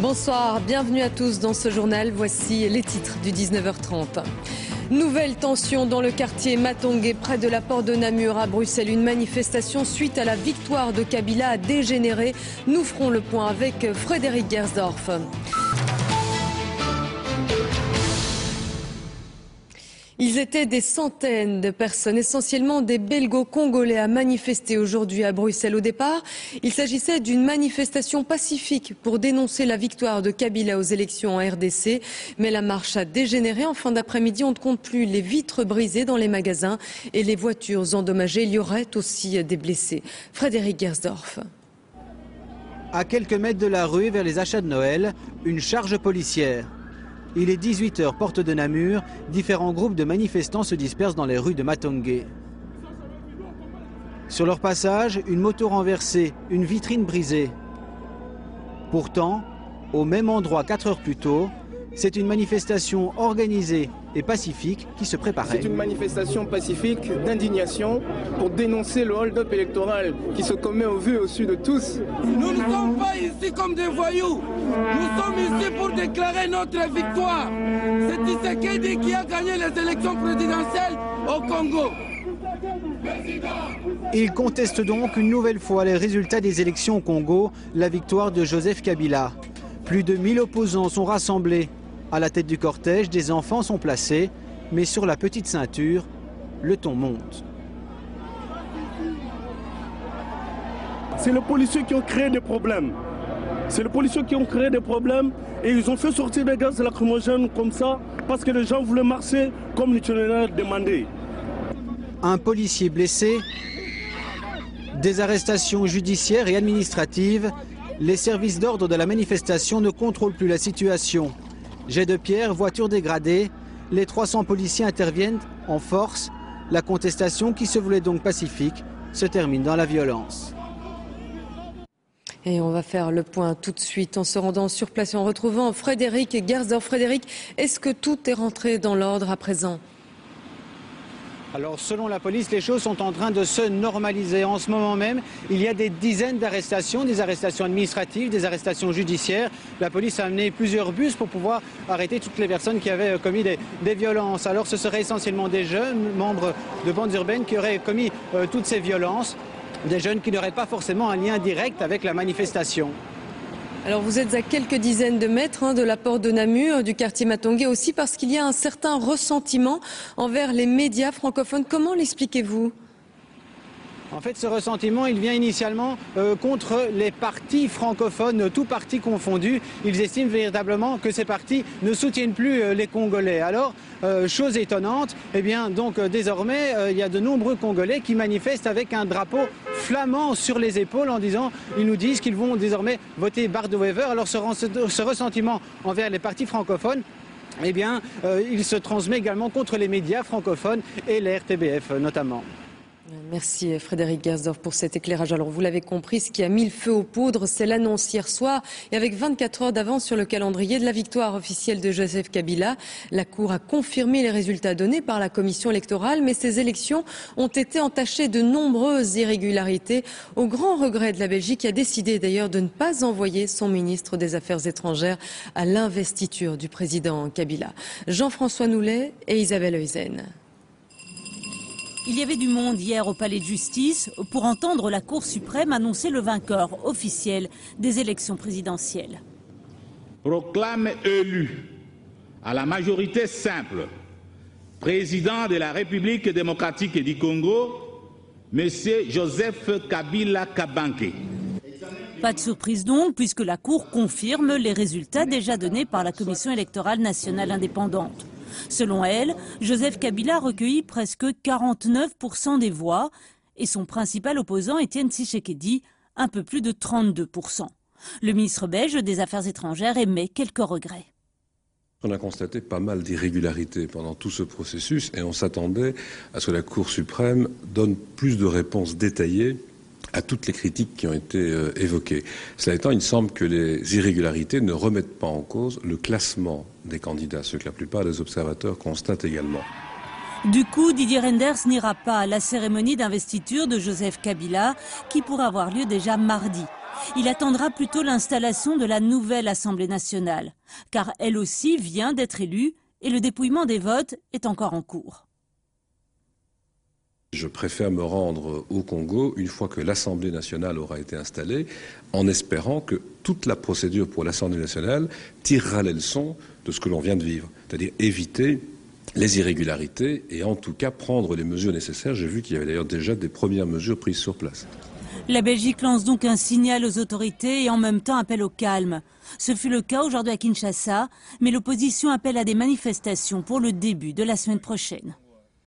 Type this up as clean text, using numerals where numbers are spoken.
Bonsoir, bienvenue à tous dans ce journal. Voici les titres du 19h30. Nouvelle tension dans le quartier Matongé, près de la porte de Namur à Bruxelles. Une manifestation suite à la victoire de Kabila a dégénéré. Nous ferons le point avec Frédéric Gersdorf. Ils étaient des centaines de personnes, essentiellement des Belgo-Congolais, à manifester aujourd'hui à Bruxelles. Au départ, il s'agissait d'une manifestation pacifique pour dénoncer la victoire de Kabila aux élections en RDC. Mais la marche a dégénéré. En fin d'après-midi, on ne compte plus les vitres brisées dans les magasins et les voitures endommagées. Il y aurait aussi des blessés. Frédéric Gersdorf. À quelques mètres de la rue, vers les achats de Noël, une charge policière. Il est 18h, porte de Namur. Différents groupes de manifestants se dispersent dans les rues de Matongé. Sur leur passage, une moto renversée, une vitrine brisée. Pourtant, au même endroit 4 heures plus tôt, c'est une manifestation organisée et pacifique qui se préparait. C'est une manifestation pacifique d'indignation pour dénoncer le hold-up électoral qui se commet au vu et au su de tous. Nous ne sommes pas ici comme des voyous. Nous sommes ici pour déclarer notre victoire. C'est Tshisekedi qui a gagné les élections présidentielles au Congo. Il conteste donc une nouvelle fois les résultats des élections au Congo, la victoire de Joseph Kabila. Plus de 1000 opposants sont rassemblés. À la tête du cortège, des enfants sont placés, mais sur la petite ceinture, le ton monte. C'est les policiers qui ont créé des problèmes. C'est les policiers qui ont créé des problèmes et ils ont fait sortir des gaz lacrymogènes comme ça parce que les gens voulaient marcher comme l'itinéraire demandé. Un policier blessé, des arrestations judiciaires et administratives. Les services d'ordre de la manifestation ne contrôlent plus la situation. Jets de pierre, voitures dégradées, les 300 policiers interviennent en force. La contestation, qui se voulait donc pacifique, se termine dans la violence. Et on va faire le point tout de suite en se rendant sur place et en retrouvant Frédéric Gersdorf. Frédéric, est-ce que tout est rentré dans l'ordre à présent ? Alors selon la police, les choses sont en train de se normaliser. En ce moment même, il y a des dizaines d'arrestations, des arrestations administratives, des arrestations judiciaires. La police a amené plusieurs bus pour pouvoir arrêter toutes les personnes qui avaient commis des violences. Alors ce seraient essentiellement des jeunes membres de bandes urbaines qui auraient commis toutes ces violences. Des jeunes qui n'auraient pas forcément un lien direct avec la manifestation. Alors vous êtes à quelques dizaines de mètres de la porte de Namur, du quartier Matongé aussi, parce qu'il y a un certain ressentiment envers les médias francophones. Comment l'expliquez-vous ? En fait, ce ressentiment, il vient initialement contre les partis francophones, tous partis confondus. Ils estiment véritablement que ces partis ne soutiennent plus les Congolais. Alors, chose étonnante, eh bien, donc désormais, il y a de nombreux Congolais qui manifestent avec un drapeau flamand sur les épaules en disant, ils nous disent qu'ils vont désormais voter Bart de Wever. Alors, ce ressentiment envers les partis francophones, eh bien, il se transmet également contre les médias francophones et la RTBF notamment. Merci Frédéric Gersdorf pour cet éclairage. Alors vous l'avez compris, ce qui a mis le feu aux poudres, c'est l'annonce hier soir et avec 24 heures d'avance sur le calendrier de la victoire officielle de Joseph Kabila. La Cour a confirmé les résultats donnés par la commission électorale, mais ces élections ont été entachées de nombreuses irrégularités, au grand regret de la Belgique, qui a décidé d'ailleurs de ne pas envoyer son ministre des Affaires étrangères à l'investiture du président Kabila. Jean-François Noulet et Isabelle Heusen. Il y avait du monde hier au palais de justice pour entendre la Cour suprême annoncer le vainqueur officiel des élections présidentielles. Proclame élu à la majorité simple président de la République démocratique du Congo, M. Joseph Kabila Kabange. Pas de surprise donc, puisque la Cour confirme les résultats déjà donnés par la Commission électorale nationale indépendante. Selon elle, Joseph Kabila a recueilli presque 49% des voix et son principal opposant, Étienne Tshisekedi, un peu plus de 32%. Le ministre belge des Affaires étrangères émet quelques regrets. On a constaté pas mal d'irrégularités pendant tout ce processus et on s'attendait à ce que la Cour suprême donne plus de réponses détaillées à toutes les critiques qui ont été évoquées. Cela étant, il semble que les irrégularités ne remettent pas en cause le classement des candidats, ce que la plupart des observateurs constatent également. Du coup, Didier Reynders n'ira pas à la cérémonie d'investiture de Joseph Kabila, qui pourrait avoir lieu déjà mardi. Il attendra plutôt l'installation de la nouvelle Assemblée nationale, car elle aussi vient d'être élue et le dépouillement des votes est encore en cours. Je préfère me rendre au Congo une fois que l'Assemblée nationale aura été installée, en espérant que toute la procédure pour l'Assemblée nationale tirera les leçons de ce que l'on vient de vivre, c'est-à-dire éviter les irrégularités et en tout cas prendre les mesures nécessaires. J'ai vu qu'il y avait d'ailleurs déjà des premières mesures prises sur place. La Belgique lance donc un signal aux autorités et en même temps appelle au calme. Ce fut le cas aujourd'hui à Kinshasa, mais l'opposition appelle à des manifestations pour le début de la semaine prochaine.